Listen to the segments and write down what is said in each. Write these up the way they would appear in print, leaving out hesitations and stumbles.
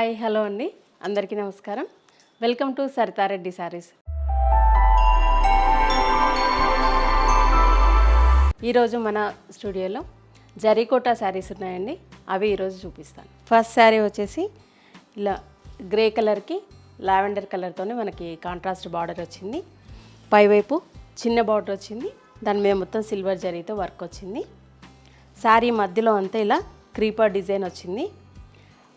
Hi hello అండి, అందరికీ నమస్కారం. Welcome to Saritha Reddy saris. ఈరోజు మన స్టూడియోలో జరీకోటా శారీస్ ఉన్నాయండి, అవి ఈరోజు చూపిస్తాను. ఫస్ట్ శారీ వచ్చేసి ఇలా గ్రే కలర్కి లావెండర్ కలర్తోనే మనకి కాంట్రాస్ట్ బార్డర్ వచ్చింది. పైవైపు చిన్న బార్డర్ వచ్చింది, దాని మీద మొత్తం సిల్వర్ జరీతో వర్క్ వచ్చింది. శారీ మధ్యలో అంతా ఇలా క్రీపర్ డిజైన్ వచ్చింది.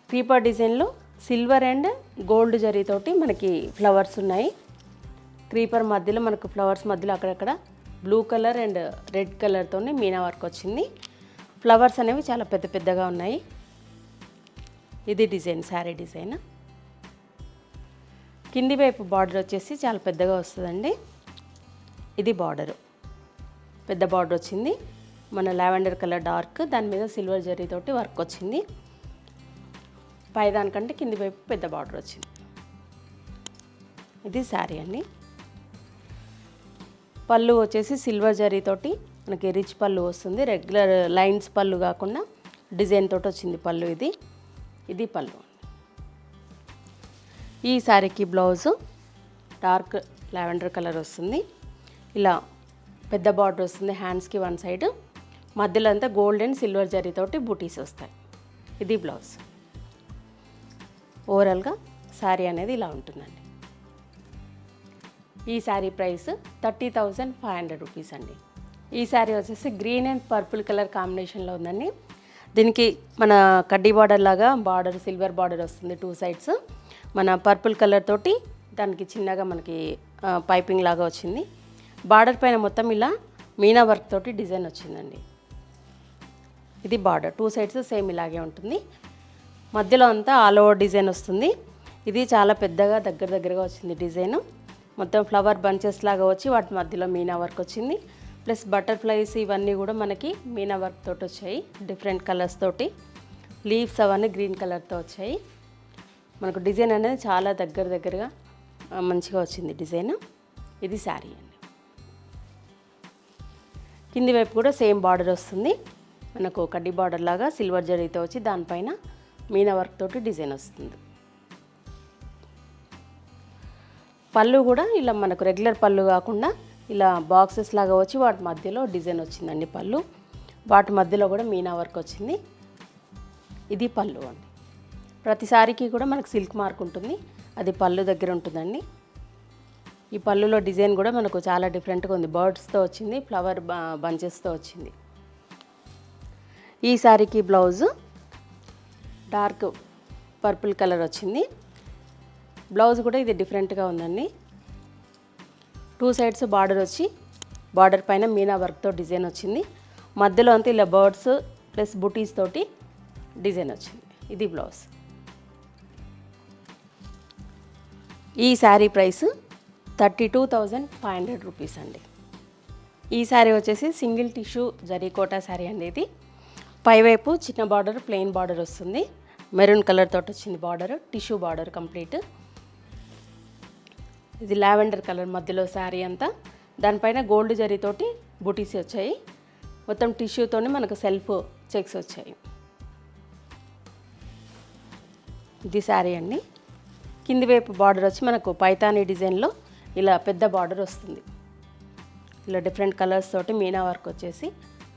క్రీపర్ డిజైన్లో సిల్వర్ అండ్ గోల్డ్ జరీతోటి మనకి ఫ్లవర్స్ ఉన్నాయి. క్రీపర్ మధ్యలో మనకు ఫ్లవర్స్ మధ్యలో అక్కడక్కడ బ్లూ కలర్ అండ్ రెడ్ కలర్తోనే మీనా వర్క్ వచ్చింది. ఫ్లవర్స్ అనేవి చాలా పెద్ద పెద్దగా ఉన్నాయి. ఇది డిజైన్, శారీ డిజైన్. కింది వైపు బార్డర్ వచ్చేసి చాలా పెద్దగా వస్తుందండి. ఇది బార్డరు, పెద్ద బార్డర్ వచ్చింది. మన లావెండర్ కలర్ డార్క్, దాని మీద సిల్వర్ జరీతోటి వర్క్ వచ్చింది. పై దానికంటే కింది వైపు పెద్ద బార్డర్ వచ్చింది. ఇది శారీ అండి. పళ్ళు వచ్చేసి సిల్వర్ జరీతోటి మనకి రిచ్ పళ్ళు వస్తుంది. రెగ్యులర్ లైన్స్ పళ్ళు కాకుండా డిజైన్ తోటి వచ్చింది పళ్ళు. ఇది పళ్ళు. ఈ శారీకి బ్లౌజు డార్క్ లావెండర్ కలర్ వస్తుంది. ఇలా పెద్ద బార్డర్ వస్తుంది హ్యాండ్స్కి వన్ సైడ్, మధ్యలో అంతా గోల్డ్ అండ్ సిల్వర్ జరీతోటి బూటీస్ వస్తాయి. ఇది బ్లౌజ్. ఓవరాల్గా శారీ అనేది ఇలా ఉంటుందండి. ఈ శారీ ప్రైస్ 30,500 రూపీస్ అండి. ఈ శారీ వచ్చేసి గ్రీన్ అండ్ పర్పుల్ కలర్ కాంబినేషన్లో ఉందండి. దీనికి మన కడ్డీ బార్డర్ లాగా బార్డర్ సిల్వర్ బార్డర్ వస్తుంది టూ సైడ్స్. మన పర్పుల్ కలర్ తోటి దానికి చిన్నగా మనకి పైపింగ్ లాగా వచ్చింది. బార్డర్ పైన మొత్తం ఇలా మీనా వర్క్ తోటి డిజైన్ వచ్చిందండి. ఇది బార్డర్, టూ సైడ్స్ సేమ్ ఇలాగే ఉంటుంది. మధ్యలో అంతా ఆల్ ఓవర్ డిజైన్ వస్తుంది. ఇది చాలా పెద్దగా దగ్గరగా వచ్చింది డిజైన్. మొత్తం ఫ్లవర్ బంచెస్ లాగా వచ్చి వాటి మధ్యలో మీనా వర్క్ వచ్చింది. ప్లస్ బటర్ఫ్లైస్ ఇవన్నీ కూడా మనకి మీనా వర్క్ తోటి వచ్చాయి. డిఫరెంట్ కలర్స్ తోటి లీవ్స్ అవన్నీ గ్రీన్ కలర్తో వచ్చాయి. మనకు డిజైన్ అనేది చాలా దగ్గరగా మంచిగా వచ్చింది డిజైన్. ఇది శారీ అండి. కింది వైపు కూడా సేమ్ బార్డర్ వస్తుంది. మనకు కడ్డీ బార్డర్ లాగా సిల్వర్ జరీతో వచ్చి దానిపైన మీనా వర్క్ తోటి డిజైన్ వస్తుంది. పళ్ళు కూడా ఇలా మనకు రెగ్యులర్ పళ్ళు కాకుండా ఇలా బాక్సెస్ లాగా వచ్చి వాటి మధ్యలో డిజైన్ వచ్చిందండి పళ్ళు. వాటి మధ్యలో కూడా మీనా వర్క్ వచ్చింది. ఇది పళ్ళు అండి. ప్రతిసారికి కూడా మనకు సిల్క్ మార్క్ ఉంటుంది, అది పళ్ళు దగ్గర ఉంటుందండి. ఈ పళ్ళులో డిజైన్ కూడా మనకు చాలా డిఫరెంట్గా ఉంది. బర్డ్స్తో వచ్చింది, ఫ్లవర్ బంచెస్తో వచ్చింది. ఈ శారీకి బ్లౌజు డార్క్ పర్పుల్ కలర్ వచ్చింది. బ్లౌజ్ కూడా ఇది డిఫరెంట్గా ఉందండి. టూ సైడ్స్ బార్డర్ వచ్చి బార్డర్ పైన మీనా వర్క్తో డిజైన్ వచ్చింది. మధ్యలో అంతా ఇలా బర్డ్స్ ప్లస్ బుటీస్ తోటి డిజైన్ వచ్చింది. ఇది బ్లౌజ్. ఈ శారీ ప్రైస్ 32,500 రూపీస్ అండి. ఈ శారీ వచ్చేసి సింగిల్ టిష్యూ జరీకోటా శారీ అండి. ఇది పైవైపు చిన్న బార్డర్ ప్లెయిన్ బార్డర్ వస్తుంది. మెరూన్ కలర్ తోటి వచ్చింది బార్డర్, టిష్యూ బార్డర్ కంప్లీట్. ఇది లావెండర్ కలర్ మధ్యలో శారీ అంతా, దానిపైన గోల్డ్ జరీతోటి బూటీస్ వచ్చాయి. మొత్తం టిష్యూతోనే మనకు సెల్ఫ్ చెక్స్ వచ్చాయి. ఇది శారీ అండి. కింది వైపు బార్డర్ వచ్చి మనకు పైతానీ డిజైన్లో ఇలా పెద్ద బార్డర్ వస్తుంది. ఇలా డిఫరెంట్ కలర్స్ తోటి మీనా వర్క్ వచ్చేసి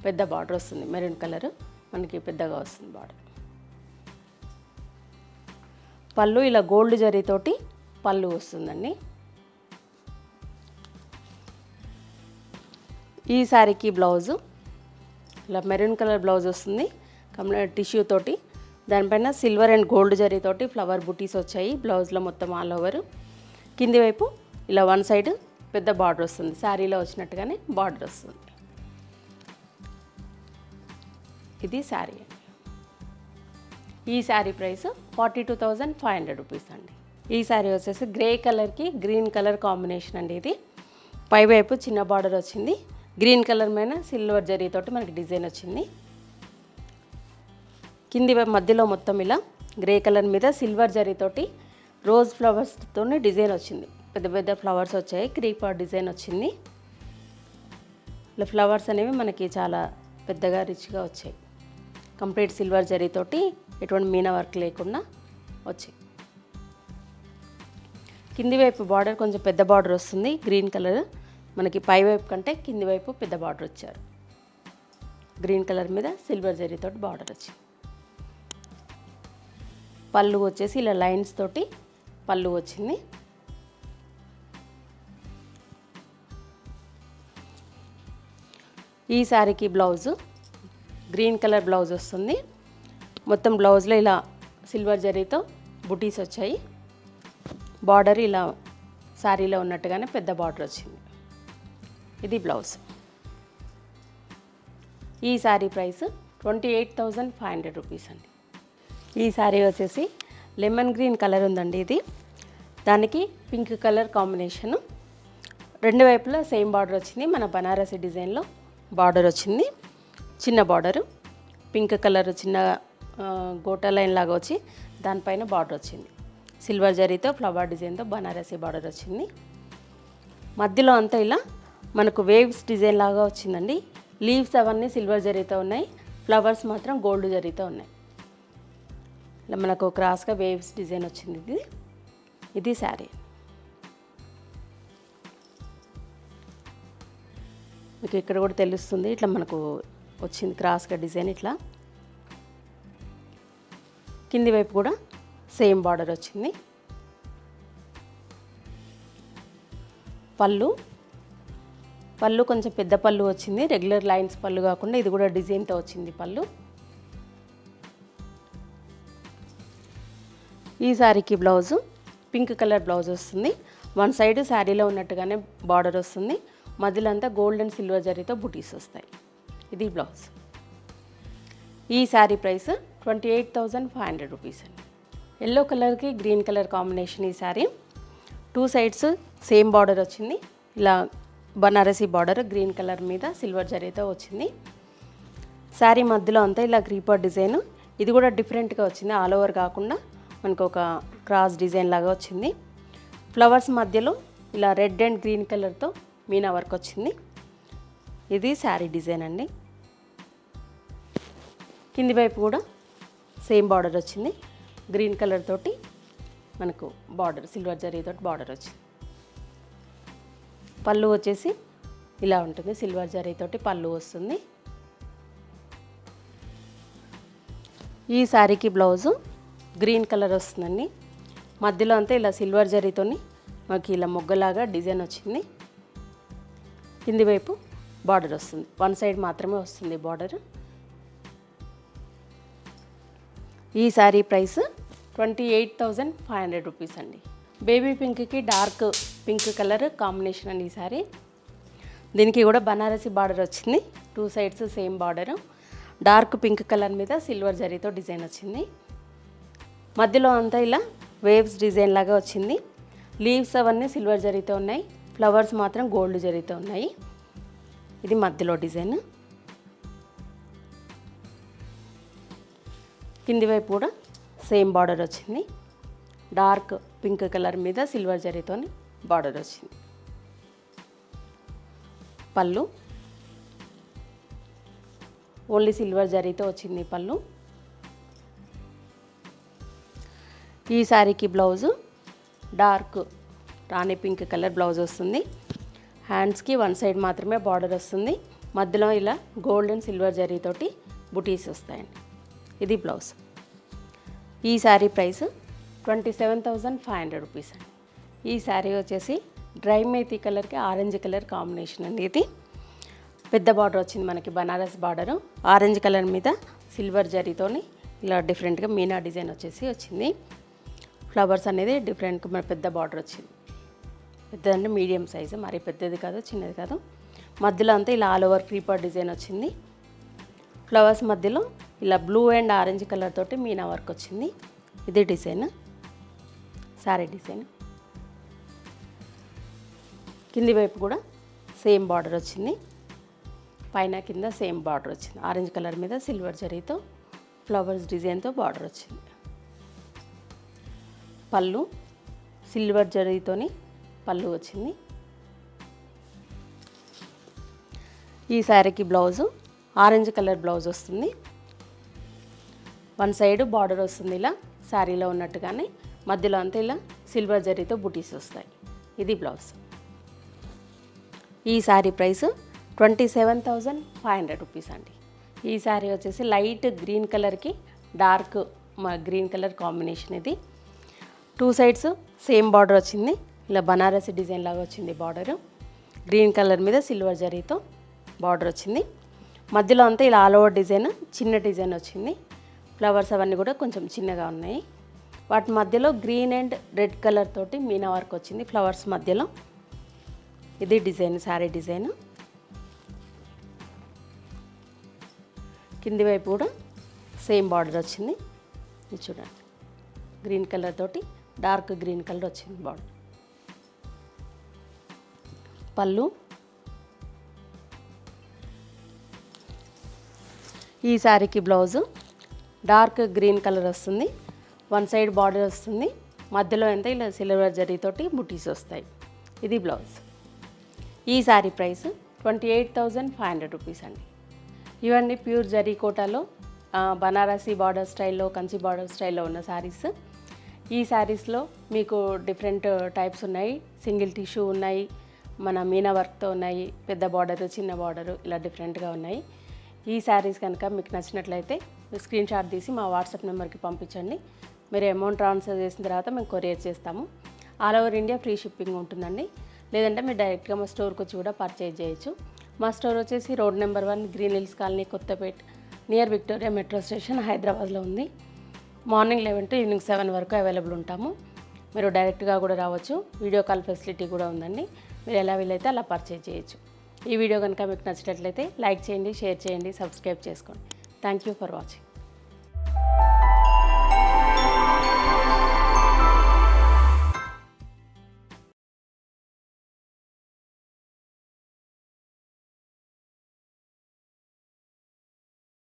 పెద్ద బార్డర్ వస్తుంది. మెరూన్ కలర్ మనకి పెద్దగా వస్తుంది బార్డర్. పళ్ళు ఇలా గోల్డ్ జరీతోటి పళ్ళు వస్తుందండి. ఈ శారీకి బ్లౌజు ఇలా మెరూన్ కలర్ బ్లౌజ్ వస్తుంది టిష్యూ తోటి. దానిపైన సిల్వర్ అండ్ గోల్డ్ జరీతోటి ఫ్లవర్ బుటీస్ వచ్చాయి. బ్లౌజ్లో మొత్తం ఆల్ ఓవర్. కింది వైపు ఇలా వన్ సైడ్ పెద్ద బార్డర్ వస్తుంది, శారీలో వచ్చినట్టుగానే బార్డర్ వస్తుంది. ఇది శారీ. ఈ శారీ ప్రైస్ 42,500 రూపీస్ అండి. ఈ శారీ వచ్చేసి గ్రే కలర్కి గ్రీన్ కలర్ కాంబినేషన్ అండి. ఇది పైవైపు చిన్న బార్డర్ వచ్చింది. గ్రీన్ కలర్ మీద సిల్వర్ జరీతోటి మనకి డిజైన్ వచ్చింది. కింది మధ్యలో మొత్తం ఇలా గ్రే కలర్ మీద సిల్వర్ జరీతోటి రోజ్ ఫ్లవర్స్తో డిజైన్ వచ్చింది. పెద్ద పెద్ద ఫ్లవర్స్ వచ్చాయి. క్రీపర్ డిజైన్ వచ్చింది. ఇలా ఫ్లవర్స్ అనేవి మనకి చాలా పెద్దగా రిచ్గా వచ్చాయి. కంప్లీట్ సిల్వర్ జరీతోటి ఎటువంటి మీనా వర్క్ లేకుండా వచ్చాయి. కింది వైపు బార్డర్ కొంచెం పెద్ద బార్డర్ వస్తుంది, గ్రీన్ కలర్. మనకి పై వైపు కంటే కింది వైపు పెద్ద బార్డర్ వచ్చారు. గ్రీన్ కలర్ మీద సిల్వర్ జరీతో బార్డర్ వచ్చింది. పళ్ళు వచ్చేసి ఇలా లైన్స్ తోటి పళ్ళు వచ్చింది. ఈ శారీకి బ్లౌజు గ్రీన్ కలర్ బ్లౌజ్ వస్తుంది. మొత్తం బ్లౌజ్లో ఇలా సిల్వర్ జరీతో బుటీస్ వచ్చాయి. బార్డర్ ఇలా శారీలో ఉన్నట్టుగానే పెద్ద బార్డర్ వచ్చింది. ఇది బ్లౌజ్. ఈ శారీ ప్రైస్ 28,500 రూపీస్ అండి. ఈ శారీ వచ్చేసి లెమన్ గ్రీన్ కలర్ ఉందండి. ఇది దానికి పింక్ కలర్ కాంబినేషను. రెండు వైపులా సేమ్ బార్డర్ వచ్చింది. మన బనారసి డిజైన్లో బార్డర్ వచ్చింది. చిన్న బార్డరు పింక్ కలర్ చిన్న గోటా లైన్ లాగా వచ్చి దానిపైన బార్డర్ వచ్చింది. సిల్వర్ జరీతో ఫ్లవర్ డిజైన్తో బనారసి బార్డర్ వచ్చింది. మధ్యలో అంతా ఇలా మనకు వేవ్స్ డిజైన్ లాగా వచ్చిందండి. లీవ్స్ అవన్నీ సిల్వర్ జరీతో ఉన్నాయి, ఫ్లవర్స్ మాత్రం గోల్డ్ జరీతో ఉన్నాయి. ఇలా మనకు క్రాస్గా వేవ్స్ డిజైన్ వచ్చింది. ఇది శారీ. మీకు ఇక్కడ కూడా తెలుస్తుంది, ఇట్లా మనకు వచ్చింది క్రాస్గా డిజైన్. ఇట్లా కింది వైపు కూడా సేమ్ బార్డర్ వచ్చింది. పళ్ళు కొంచెం పెద్ద పళ్ళు వచ్చింది, రెగ్యులర్ లైన్స్ పళ్ళు కాకుండా ఇది కూడా డిజైన్తో వచ్చింది పళ్ళు. ఈ శారీకి బ్లౌజు పింక్ కలర్ బ్లౌజ్ వస్తుంది. వన్ సైడ్ శారీలో ఉన్నట్టుగానే బార్డర్ వస్తుంది, మధ్యలో అంతా గోల్డ్ అండ్ సిల్వర్ జరీతో బుటీస్ వస్తాయి. ఇది బ్లౌజ్. ఈ శారీ ప్రైస్ 28,500 రూపీస్ అండి. ఎల్లో కలర్కి గ్రీన్ కలర్ కాంబినేషన్. ఈ sari two sides same border వచ్చింది. ఇలా బనారసి బార్డర్ గ్రీన్ కలర్ మీద సిల్వర్ జరీతో వచ్చింది. శారీ మధ్యలో అంతా ఇలా క్రీపర్ డిజైన్. ఇది కూడా డిఫరెంట్గా వచ్చింది, ఆల్ ఓవర్ కాకుండా మనకు ఒక క్రాస్ డిజైన్ లాగా వచ్చింది. ఫ్లవర్స్ మధ్యలో ఇలా రెడ్ అండ్ గ్రీన్ కలర్తో మీనా వర్క్ వచ్చింది. ఇది శారీ డిజైన్ అండి. కింది వైపు కూడా సేమ్ బార్డర్ వచ్చింది, గ్రీన్ కలర్ తోటి మనకు బార్డర్ సిల్వర్ జరీతో బార్డర్ వచ్చింది. పళ్ళు వచ్చేసి ఇలా ఉంటుంది, సిల్వర్ జరీతోటి పళ్ళు వస్తుంది. ఈ శారీకి బ్లౌజు గ్రీన్ కలర్ వస్తుందండి. మధ్యలో అంతా ఇలా సిల్వర్ జరీతోని మనకి ఇలా మొగ్గలాగా డిజైన్ వచ్చింది. కింది వైపు బార్డర్ వస్తుంది, వన్ సైడ్ మాత్రమే వస్తుంది బార్డర్. ఈ శారీ ప్రైస్ 28,500 రూపీస్ అండి. బేబీ పింక్కి డార్క్ పింక్ కలర్ కాంబినేషన్ అండి ఈ శారీ. దీనికి కూడా బనారసి బార్డర్ వచ్చింది, two sides same border. Dark pink colour మీద సిల్వర్ జరీతో డిజైన్ వచ్చింది. మధ్యలో అంతా ఇలా వేవ్స్ డిజైన్ లాగా వచ్చింది. లీవ్స్ అవన్నీ సిల్వర్ జరీతో ఉన్నాయి, ఫ్లవర్స్ మాత్రం గోల్డ్ జరీతో ఉన్నాయి. ఇది మధ్యలో డిజైన్. కింది వైపు కూడా సేమ్ బార్డర్ వచ్చింది. డార్క్ పింక్ కలర్ మీద సిల్వర్ జరీతో బార్డర్ వచ్చింది. పళ్ళు ఓన్లీ సిల్వర్ జరీతో వచ్చింది పళ్ళు. ఈ శారీకి బ్లౌజు డార్క్ రాణి పింక్ కలర్ బ్లౌజ్ వస్తుంది. హ్యాండ్స్కి వన్ సైడ్ మాత్రమే బార్డర్ వస్తుంది, మధ్యలో ఇలా గోల్డ్ అండ్ సిల్వర్ జరీతోటి బుటీస్ వస్తాయండి. ఇది బ్లౌజ్. ఈ శారీ ప్రైస్ 27,500 రూపీస్ అండి. ఈ శారీ వచ్చేసి డ్రై మేతి కలర్కి ఆరెంజ్ కలర్ కాంబినేషన్ అండి. ఇది పెద్ద బార్డర్ వచ్చింది మనకి, బనారస్ బార్డరు ఆరెంజ్ కలర్ మీద సిల్వర్ జరీతోని ఇలా డిఫరెంట్గా మీనా డిజైన్ వచ్చింది. ఫ్లవర్స్ అనేది డిఫరెంట్గా మన పెద్ద బార్డర్ వచ్చింది. పెద్దదంటే మీడియం సైజు, మరి పెద్దది కాదు చిన్నది కాదు. మధ్యలో అంతా ఇలా ఆల్ ఓవర్ క్రీపర్ డిజైన్ వచ్చింది. ఫ్లవర్స్ మధ్యలో ఇలా బ్లూ అండ్ ఆరెంజ్ కలర్ తోటి మీనా వర్క్ వచ్చింది. ఇది డిజైన్, శారీ డిజైన్. కింది వైపు కూడా సేమ్ బార్డర్ వచ్చింది, పైన కింద సేమ్ బార్డర్ వచ్చింది. ఆరెంజ్ కలర్ మీద సిల్వర్ జరీతో ఫ్లవర్స్ డిజైన్తో బార్డర్ వచ్చింది. పళ్ళు సిల్వర్ జరీతోని పళ్ళు వచ్చింది. ఈ శారీకి బ్లౌజు ఆరెంజ్ కలర్ బ్లౌజ్ వస్తుంది. వన్ సైడ్ బార్డర్ వస్తుంది ఇలా శారీలో ఉన్నట్టుగానే, మధ్యలో అంతా ఇలా సిల్వర్ జరీతో బుటీస్ వస్తాయి. ఇది బ్లౌజ్. ఈ శారీ ప్రైస్ 27,500 రూపీస్ అండి. ఈ శారీ వచ్చేసి లైట్ గ్రీన్ కలర్కి డార్క్ గ్రీన్ కలర్ కాంబినేషన్. ఇది 2 సైడ్స్ సేమ్ బార్డర్ వచ్చింది. ఇలా బనారసి డిజైన్ లాగా వచ్చింది బార్డర్. గ్రీన్ కలర్ మీద సిల్వర్ జరీతో బార్డర్ వచ్చింది. మధ్యలో అంతా ఇలా ఆల్ ఓవర్ డిజైన్, చిన్న డిజైన్ వచ్చింది. ఫ్లవర్స్ అవన్నీ కూడా కొంచెం చిన్నగా ఉన్నాయి. వాటి మధ్యలో గ్రీన్ అండ్ రెడ్ కలర్ తోటి మీనా వర్క్ వచ్చింది ఫ్లవర్స్ మధ్యలో. ఇది డిజైన్, శారీ డిజైన్. కింది వైపు కూడా సేమ్ బార్డర్ వచ్చింది. ఇది చూడండి, గ్రీన్ కలర్ తోటి డార్క్ గ్రీన్ కలర్ వచ్చింది బార్డర్. పళ్ళు. ఈ శారీకి బ్లౌజు డార్క్ గ్రీన్ కలర్ వస్తుంది. 1 సైడ్ బార్డర్ వస్తుంది. మధ్యలో ఎంత ఇలా సిల్వర్ జరీతోటి బుటీస్ వస్తాయి. ఇది బ్లౌజ్. ఈ శారీ ప్రైస్ 28,500 రూపీస్ అండి. ఇవన్నీ ప్యూర్ జరీ కోటాలో బనారసి బార్డర్ స్టైల్లో, కంచి బార్డర్ స్టైల్లో ఉన్న శారీస్. ఈ శారీస్లో మీకు డిఫరెంట్ టైప్స్ ఉన్నాయి. సింగిల్ టిష్యూ ఉన్నాయి, మన మీనా వర్క్తో ఉన్నాయి, పెద్ద బార్డరు, చిన్న బార్డరు, ఇలా డిఫరెంట్గా ఉన్నాయి. ఈ శారీస్ కనుక మీకు నచ్చినట్లయితే స్క్రీన్ షాట్ తీసి మా వాట్సాప్ నెంబర్కి పంపించండి. మీరు అమౌంట్ ట్రాన్స్ఫర్ చేసిన తర్వాత మేము కొరియర్ చేస్తాము. All over India free shipping ఉంటుందండి. లేదంటే మీరు డైరెక్ట్గా మా స్టోర్కి వచ్చి కూడా పర్చేజ్ చేయొచ్చు. మా స్టోర్ వచ్చేసి road number 1, green hills colony, Kothapet, near Victoria metro station, హైదరాబాద్లో ఉంది. మార్నింగ్ 11 to ఈవినింగ్ 7 వరకు అవైలబుల్ ఉంటాము. మీరు డైరెక్ట్గా కూడా రావచ్చు. వీడియో కాల్ ఫెసిలిటీ కూడా ఉందండి. మీరు ఎలా వీలైతే అలా పర్చేజ్ చేయొచ్చు. ఈ వీడియో కనుక మీకు నచ్చినట్లయితే లైక్ చేయండి, షేర్ చేయండి, సబ్స్క్రైబ్ చేసుకోండి. Thank you for watching.